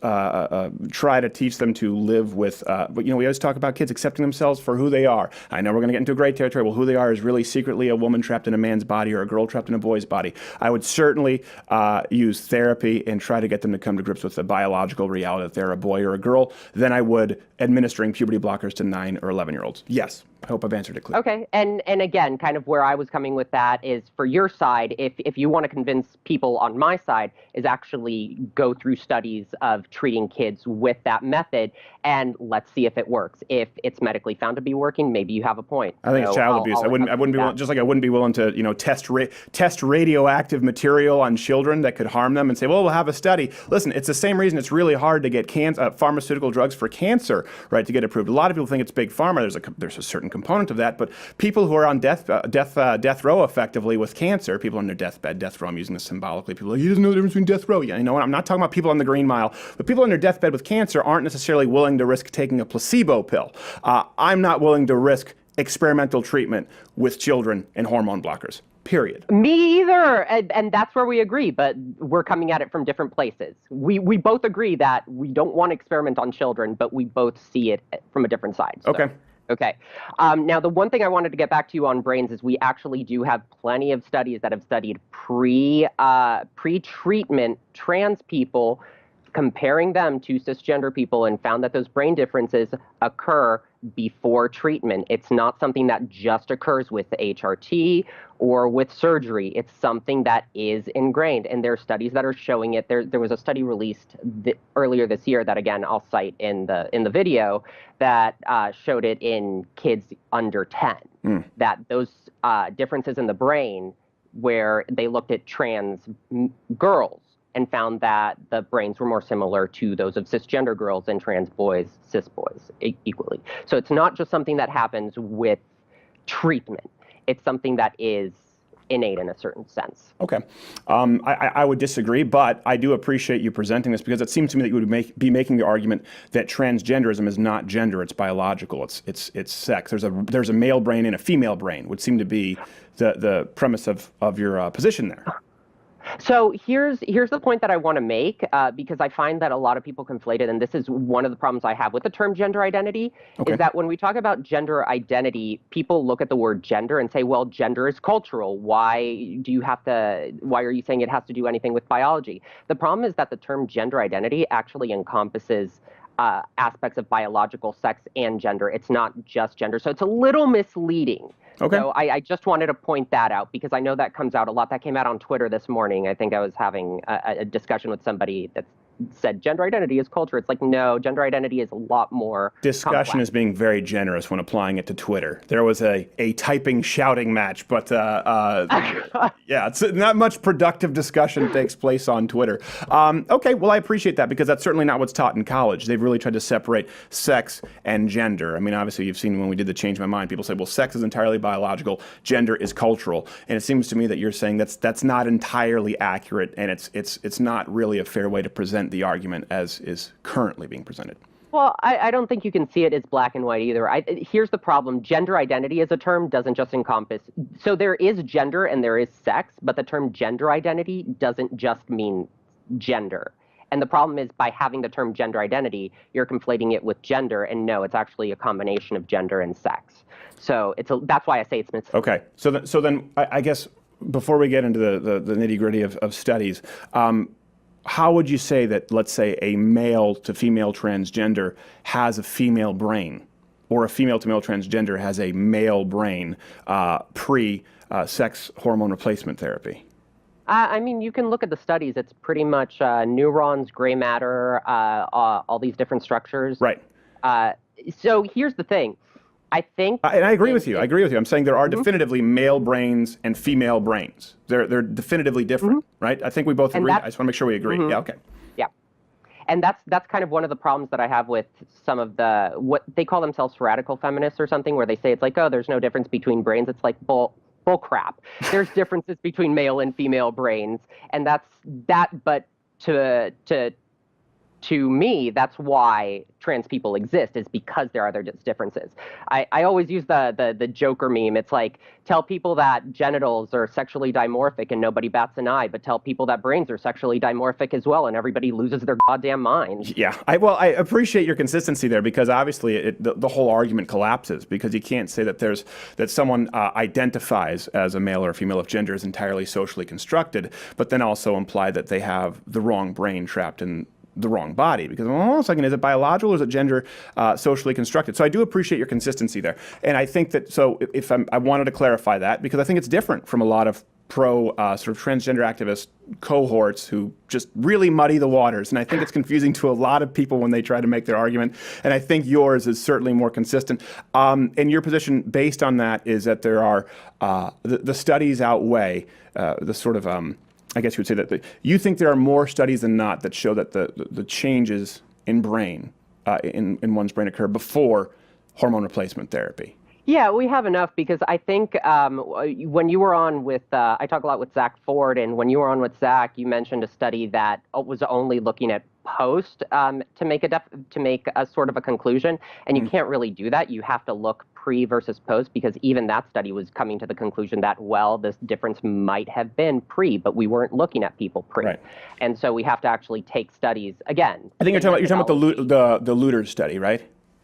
try to teach them to live with, but we always talk about kids accepting themselves for who they are. I know we're going to get into a great territory. Well, who they are is really secretly a woman trapped in a man's body or a girl trapped in a boy's body. I would certainly use therapy and try to get them to come to grips with the biological reality that they're a boy or a girl than I would administering puberty blockers to 9 or 11-year-olds. Yes. I hope I've answered it clearly. Okay, and again, kind of where I was coming with that is for your side, if you want to convince people on my side, is actually go through studies of treating kids with that method, and let's see if it works. If it's medically found to be working, maybe you have a point. I think it's child abuse. I wouldn't be willing, just like I wouldn't be willing to test radioactive material on children that could harm them and say, well, we'll have a study. Listen, it's the same reason it's really hard to get pharmaceutical drugs for cancer, right, to get approved. A lot of people think it's big pharma. There's a certain component of that, but people who are on death row effectively with cancer, people on their deathbed, death row, I'm using this symbolically, people are like, he doesn't know the difference between death row. Yeah, you know what, I'm not talking about people on the Green Mile, but people on their deathbed with cancer aren't necessarily willing to risk taking a placebo pill. I'm not willing to risk experimental treatment with children and hormone blockers. Period. Me either, and that's where we agree, but we're coming at it from different places. We both agree that we don't want to experiment on children, but we both see it from a different side. So. Okay. Okay. Now, the one thing I wanted to get back to you on brains is we actually do have plenty of studies that have studied pre-treatment trans people, comparing them to cisgender people, and found that those brain differences occur before treatment. It's not something that just occurs with the HRT or with surgery. It's something that is ingrained, and there are studies that are showing it. There was a study released earlier this year that, again, I'll cite in the video, that showed it in kids under 10, that those differences in the brain, where they looked at trans girls and found that the brains were more similar to those of cisgender girls and trans boys, cis boys, equally. So it's not just something that happens with treatment. It's something that is innate in a certain sense. Okay. I would disagree, but I do appreciate you presenting this, because it seems to me that you would be making the argument that transgenderism is not gender, it's biological, it's sex. There's a male brain and a female brain, would seem to be the premise of your position there. So here's the point that I want to make, because I find that a lot of people conflate it, and this is one of the problems I have with the term gender identity, is that when we talk about gender identity, people look at the word gender and say, well, gender is cultural. Why are you saying it has to do anything with biology? The problem is that the term gender identity actually encompasses aspects of biological sex and gender. It's not just gender. So it's a little misleading. Okay. So I just wanted to point that out, because I know that comes out a lot. That came out on Twitter this morning. I think I was having a discussion with somebody that said gender identity is culture. It's like, no, gender identity is a lot more Discussion complex. is being very generous when applying it to Twitter. There was a typing shouting match, but yeah, it's not much productive discussion takes place on Twitter. Okay, well, I appreciate that, because that's certainly not what's taught in college. They've really tried to separate sex and gender. I mean, obviously, you've seen when we did the Change My Mind, people say, well, sex is entirely biological, gender is cultural. And it seems to me that you're saying that's not entirely accurate, and it's not really a fair way to present the argument as is currently being presented. Well, I don't think you can see it as black and white either. Here's the problem. Gender identity as a term doesn't just encompass. So there is gender and there is sex, but the term gender identity doesn't just mean gender. And the problem is by having the term gender identity, you're conflating it with gender, and no, it's actually a combination of gender and sex. So that's why I say it's misleading. Okay, so then I guess before we get into the nitty-gritty of studies, how would you say that, let's say, a male to female transgender has a female brain, or a female to male transgender has a male brain pre-sex hormone replacement therapy? I mean, you can look at the studies. It's pretty much neurons, gray matter, all these different structures. Right. So here's the thing. I think, and I agree with you. I agree with you. I'm saying there are definitively male brains and female brains. They're definitively different, right? I think we both agree. I just want to make sure we agree. Yeah. Okay. Yeah. And that's kind of one of the problems that I have with some of what they call themselves radical feminists or something, where they say it's like, oh, there's no difference between brains. It's like bull crap. There's differences between male and female brains, and but to me, that's why trans people exist, is because there are differences. I always use the Joker meme. It's like, tell people that genitals are sexually dimorphic and nobody bats an eye, but tell people that brains are sexually dimorphic as well and everybody loses their goddamn minds. Yeah, I appreciate your consistency there, because obviously the whole argument collapses, because you can't say that someone identifies as a male or a female if gender is entirely socially constructed, but then also imply that they have the wrong brain trapped in the wrong body, because hold on a second, is it biological or is it gender socially constructed? So I do appreciate your consistency there, and I think that, so if I wanted to clarify that, because I think it's different from a lot of pro sort of transgender activist cohorts who just really muddy the waters, and I think it's confusing to a lot of people when they try to make their argument, and I think yours is certainly more consistent. And your position based on that is that there are the studies outweigh the sort of I guess you would say that you think there are more studies than not that show that the changes in brain, in one's brain, occur before hormone replacement therapy. Yeah, we have enough, because I think when you were on with, I talk a lot with Zach Ford, and when you were on with Zach, you mentioned a study that was only looking at post to make a sort of a conclusion, and you can't really do that. You have to look pre versus post, because even that study was coming to the conclusion that, well, this difference might have been pre, but we weren't looking at people pre. Right. And so we have to actually take studies again. I think you're talking about the Luter study, right?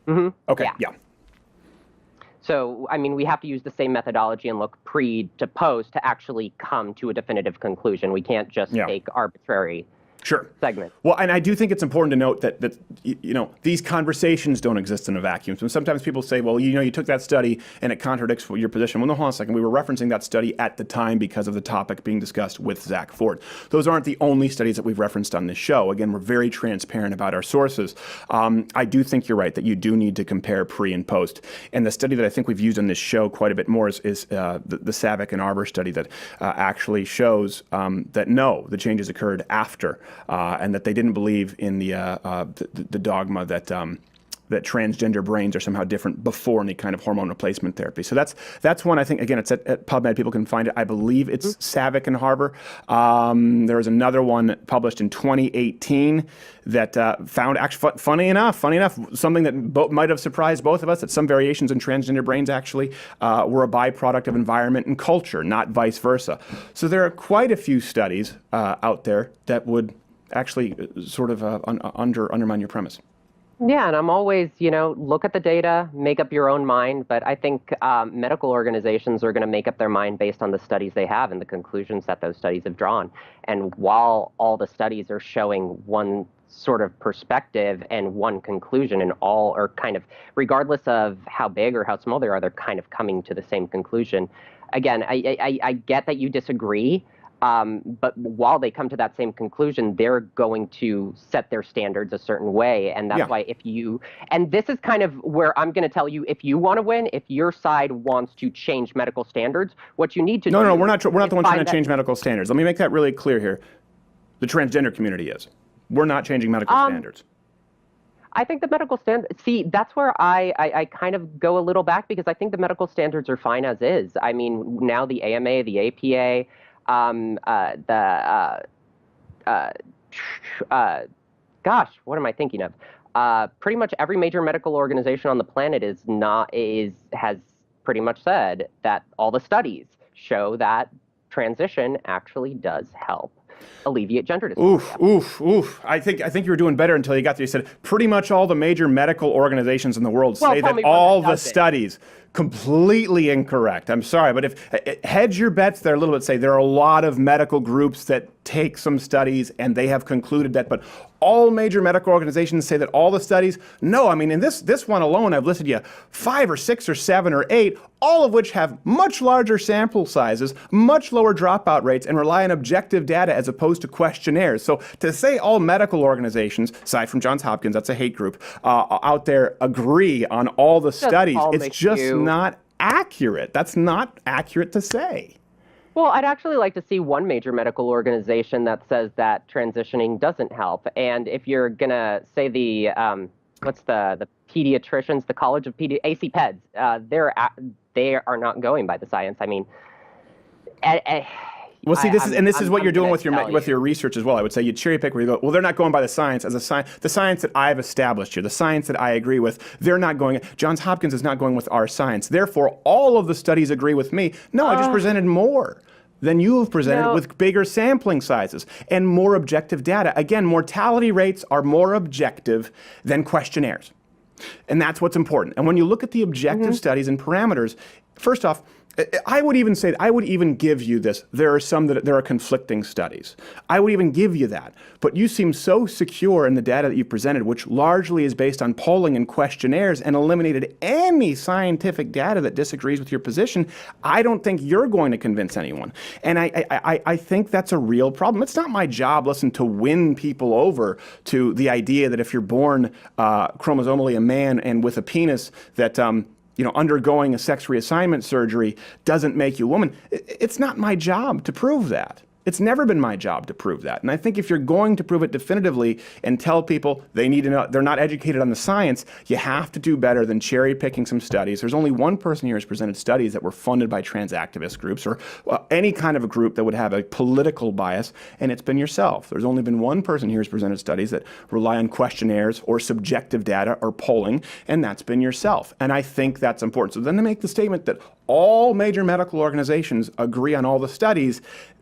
Mm-hmm. Okay. Yeah. So, I mean, we have to use the same methodology and look pre to post to actually come to a definitive conclusion. We can't just take arbitrary segment. Well, and I do think it's important to note that these conversations don't exist in a vacuum. So sometimes people say, well, you took that study and it contradicts your position. Well, no, hold on a second. We were referencing that study at the time because of the topic being discussed with Zach Ford. Those aren't the only studies that we've referenced on this show. Again, we're very transparent about our sources. I do think you're right that you do need to compare pre and post. And the study that I think we've used on this show quite a bit more is the Savick and Arbor study that actually shows that no, the changes occurred after. And that they didn't believe in the dogma that transgender brains are somehow different before any kind of hormone replacement therapy. So that's one, I think, again, it's at PubMed. People can find it. I believe it's Savick and Arbor. There was another one published in 2018 that found, actually, funny enough, something that might have surprised both of us, that some variations in transgender brains actually were a byproduct of environment and culture, not vice versa. So there are quite a few studies out there that would actually sort of undermine your premise. Yeah, and I'm always, look at the data, make up your own mind, but I think medical organizations are going to make up their mind based on the studies they have and the conclusions that those studies have drawn. And while all the studies are showing one sort of perspective and one conclusion, and all are kind of, regardless of how big or how small they are, they're kind of coming to the same conclusion. Again, I get that you disagree, but while they come to that same conclusion, they're going to set their standards a certain way. And that's why and this is kind of where I'm going to tell you, if you want to win, if your side wants to change medical standards, what you need to do. No, we're not the ones trying to change medical standards. Let me make that really clear here. The transgender community is. We're not changing medical standards. I think the medical standards, see, that's where I kind of go a little back, because I think the medical standards are fine as is. I mean, now the AMA, the APA, gosh, what am I thinking of? Pretty much every major medical organization on the planet has pretty much said that all the studies show that transition actually does help. alleviate gender dysphoria. Oof. I think you were doing better until you got there. You said pretty much all the major medical organizations in the world say that all the studies. Completely incorrect. I'm sorry, but if hedge your bets there a little bit, say there are a lot of medical groups that take some studies and they have concluded that, but all major medical organizations say that all the studies, no. I mean, in this one alone, I've listed you 5 or 6 or 7 or 8, all of which have much larger sample sizes, much lower dropout rates, and rely on objective data as opposed to questionnaires. So to say all medical organizations, aside from Johns Hopkins, that's a hate group, out there agree on all the studies, it's just not accurate. That's not accurate to say. Well, I'd actually like to see one major medical organization that says that transitioning doesn't help. And if you're going to say the, what's the pediatricians, the College of AC Peds, they are not going by the science. I mean, well, see, this is what you're doing with your research as well. I would say you cherry pick where you go, well, they're not going by the science the science that I've established here, the science that I agree with. They're not going. Johns Hopkins is not going with our science. Therefore, all of the studies agree with me. No, I just presented more than you have presented with bigger sampling sizes and more objective data. Again, mortality rates are more objective than questionnaires. And that's what's important. And when you look at the objective studies and parameters, first off, I would even give you this. There are some that there are conflicting studies. I would even give you that. But you seem so secure in the data that you presented, which largely is based on polling and questionnaires and eliminated any scientific data that disagrees with your position. I don't think you're going to convince anyone. And I think that's a real problem. It's not my job, listen, to win people over to the idea that if you're born chromosomally a man and with a penis that undergoing a sex reassignment surgery doesn't make you a woman. It's not my job to prove that. It's never been my job to prove that. And I think if you're going to prove it definitively and tell people they need to know, they're not educated on the science, you have to do better than cherry picking some studies. There's only one person here who's presented studies that were funded by trans activist groups or any kind of a group that would have a political bias, and it's been yourself. There's only been one person here who's presented studies that rely on questionnaires or subjective data or polling, and that's been yourself. And I think that's important. So then to make the statement that all major medical organizations agree on all the studies,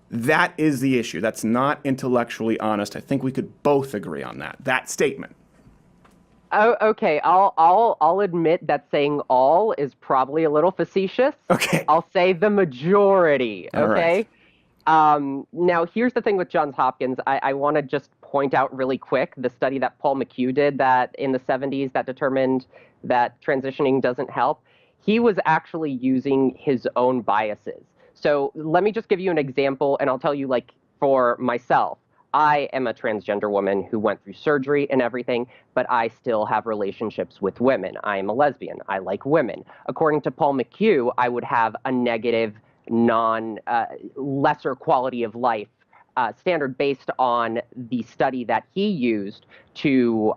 that is the issue. That's not intellectually honest. I think we could both agree on that statement. Oh, okay. I'll admit that saying all is probably a little facetious. Okay. I'll say the majority. Okay. All right. Now, here's the thing with Johns Hopkins. I want to just point out really quick the study that Paul McHugh did that in the 70s that determined that transitioning doesn't help. He was actually using his own biases. So let me just give you an example, and I'll tell you, like, for myself, I am a transgender woman who went through surgery and everything, but I still have relationships with women. I am a lesbian. I like women. According to Paul McHugh, I would have a negative, lesser quality of life standard based on the study that he used to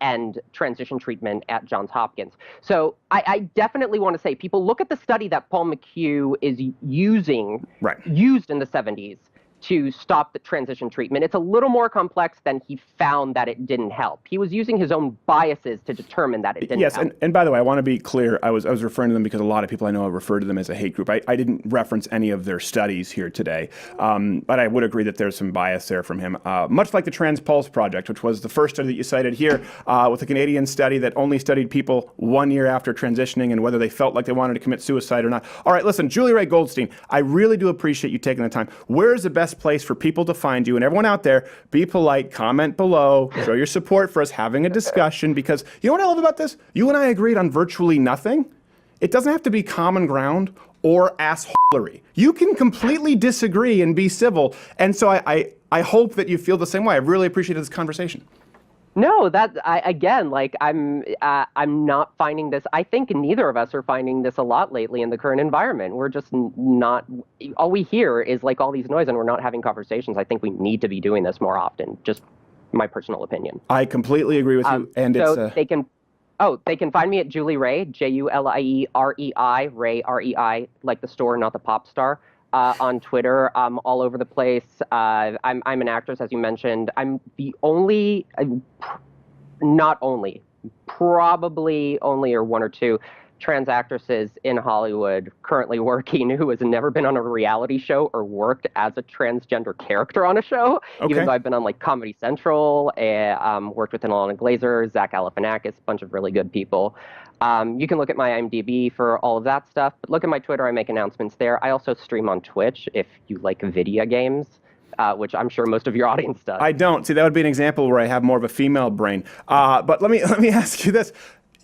end transition treatment at Johns Hopkins. So I definitely want to say, people look at the study that Paul McHugh is used in the 70s to stop the transition treatment. It's a little more complex than he found that it didn't help. He was using his own biases to determine that it didn't help. Yes, and by the way, I want to be clear. I was referring to them because a lot of people I know have referred to them as a hate group. I didn't reference any of their studies here today, but I would agree that there's some bias there from him. Much like the Trans Pulse Project, which was the first study that you cited here, with a Canadian study that only studied people 1 year after transitioning and whether they felt like they wanted to commit suicide or not. All right, listen, Julie Rei Goldstein, I really do appreciate you taking the time. Where is the best place for people to find you? And everyone out there, be polite, comment below, show your support for us having a discussion, because you know what I love about this? You and I agreed on virtually nothing. It doesn't have to be common ground or assholery. You can completely disagree and be civil. And so I hope that you feel the same way. I really appreciated this conversation. No, I'm not finding this. I think neither of us are finding this a lot lately in the current environment. We're just not, all we hear is like all these noise and we're not having conversations. I think we need to be doing this more often. Just my personal opinion. I completely agree with you. And so they can find me at Julie Rei, JULIEREI, Rei, REI, like the store, not the pop star. On Twitter, all over the place. I'm an actress, as you mentioned. I'm the only, probably only, or one or two, trans actresses in Hollywood currently working who has never been on a reality show or worked as a transgender character on a show, even Okay. though I've been on like Comedy Central, and worked with Ilana Glazer, Zach Galifianakis, a bunch of really good people. You can look at my IMDb for all of that stuff, but look at my Twitter. I make announcements there. I also stream on Twitch if you like video games, which I'm sure most of your audience does. I don't. See, that would be an example where I have more of a female brain. But let me ask you this.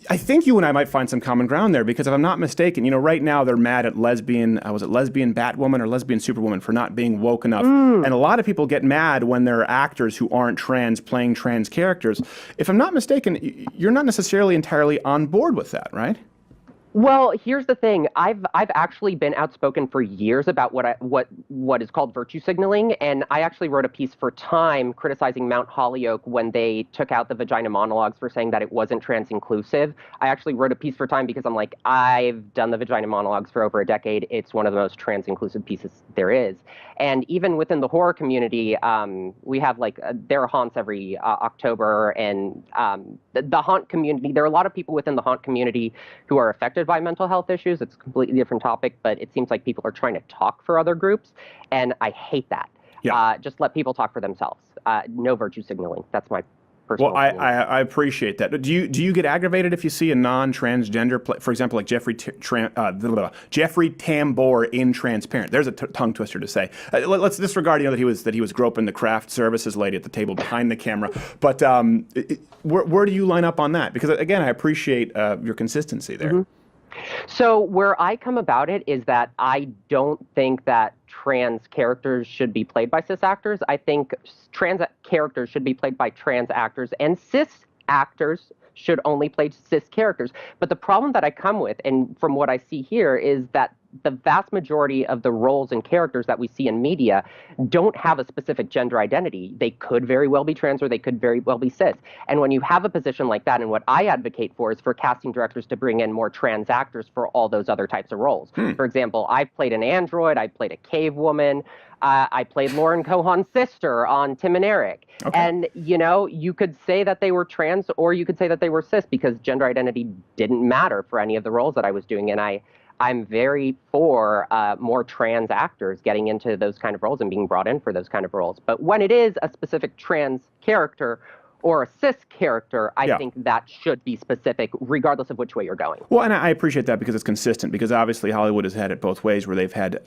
I think you and I might find some common ground there, because if I'm not mistaken, right now they're mad at lesbian, was it lesbian Batwoman or lesbian Superwoman for not being woke enough. And a lot of people get mad when there are actors who aren't trans playing trans characters. If I'm not mistaken, you're not necessarily entirely on board with that, right? Well, here's the thing. I've actually been outspoken for years about what is called virtue signaling, and I actually wrote a piece for Time criticizing Mount Holyoke when they took out the vagina monologues for saying that it wasn't trans inclusive. I actually wrote a piece for Time because I'm like, I've done the vagina monologues for over a decade. It's one of the most trans inclusive pieces there is. And even within the horror community, we have like there are haunts every October, and the haunt community. There are a lot of people within the haunt community who are affected by mental health issues. It's a completely different topic, but it seems like people are trying to talk for other groups, and I hate that. Yeah. Just let people talk for themselves. No virtue signaling. That's my personal Well, opinion. I appreciate that. Do you get aggravated if you see a non-transgender, for example, like Jeffrey Tambor in Transparent? There's a tongue twister to say. Let's disregard, that he was groping the craft services lady at the table behind the camera. But where do you line up on that? Because again, I appreciate your consistency there. Mm-hmm. So where I come about it is that I don't think that trans characters should be played by cis actors. I think trans characters should be played by trans actors, and cis actors should only play cis characters. But the problem that I come with, and from what I see here, is that the vast majority of the roles and characters that we see in media don't have a specific gender identity. They could very well be trans, or they could very well be cis. And when you have a position like that, and what I advocate for is for casting directors to bring in more trans actors for all those other types of roles. For example, I've played an android, I played a cave woman, I played Lauren Cohan's sister on Tim and Eric. Okay. And, you could say that they were trans, or you could say that they were cis, because gender identity didn't matter for any of the roles that I was doing. And I'm very for more trans actors getting into those kind of roles and being brought in for those kind of roles. But when it is a specific trans character or a cis character, I think that should be specific, regardless of which way you're going. Well, and I appreciate that because it's consistent. Because obviously Hollywood has had it both ways, where they've had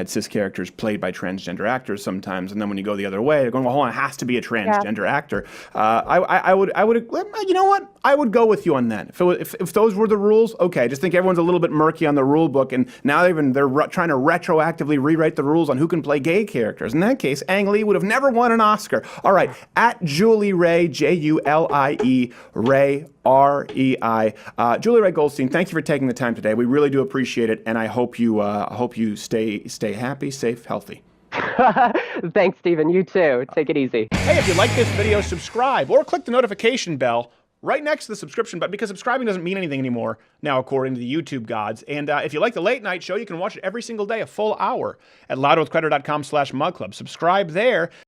cis characters played by transgender actors sometimes, and then when you go the other way, they're going, well, hold on, it has to be a transgender actor. I would, you know what? I would go with you on that. If those were the rules, okay. I just think everyone's a little bit murky on the rule book, and now they're trying to retroactively rewrite the rules on who can play gay characters. In that case, Ang Lee would have never won an Oscar. All right, at Julie Rei, Julie Rei, REI. Julie Rei Goldstein, thank you for taking the time today. We really do appreciate it, and I hope you stay happy, safe, healthy. Thanks, Stephen. You too. Take it easy. Hey, if you like this video, subscribe or click the notification bell right next to the subscription button, because subscribing doesn't mean anything anymore now, according to the YouTube gods. And if you like the late night show, you can watch it every single day, a full hour, at louderwithcreditor.com/mugclub. Subscribe there.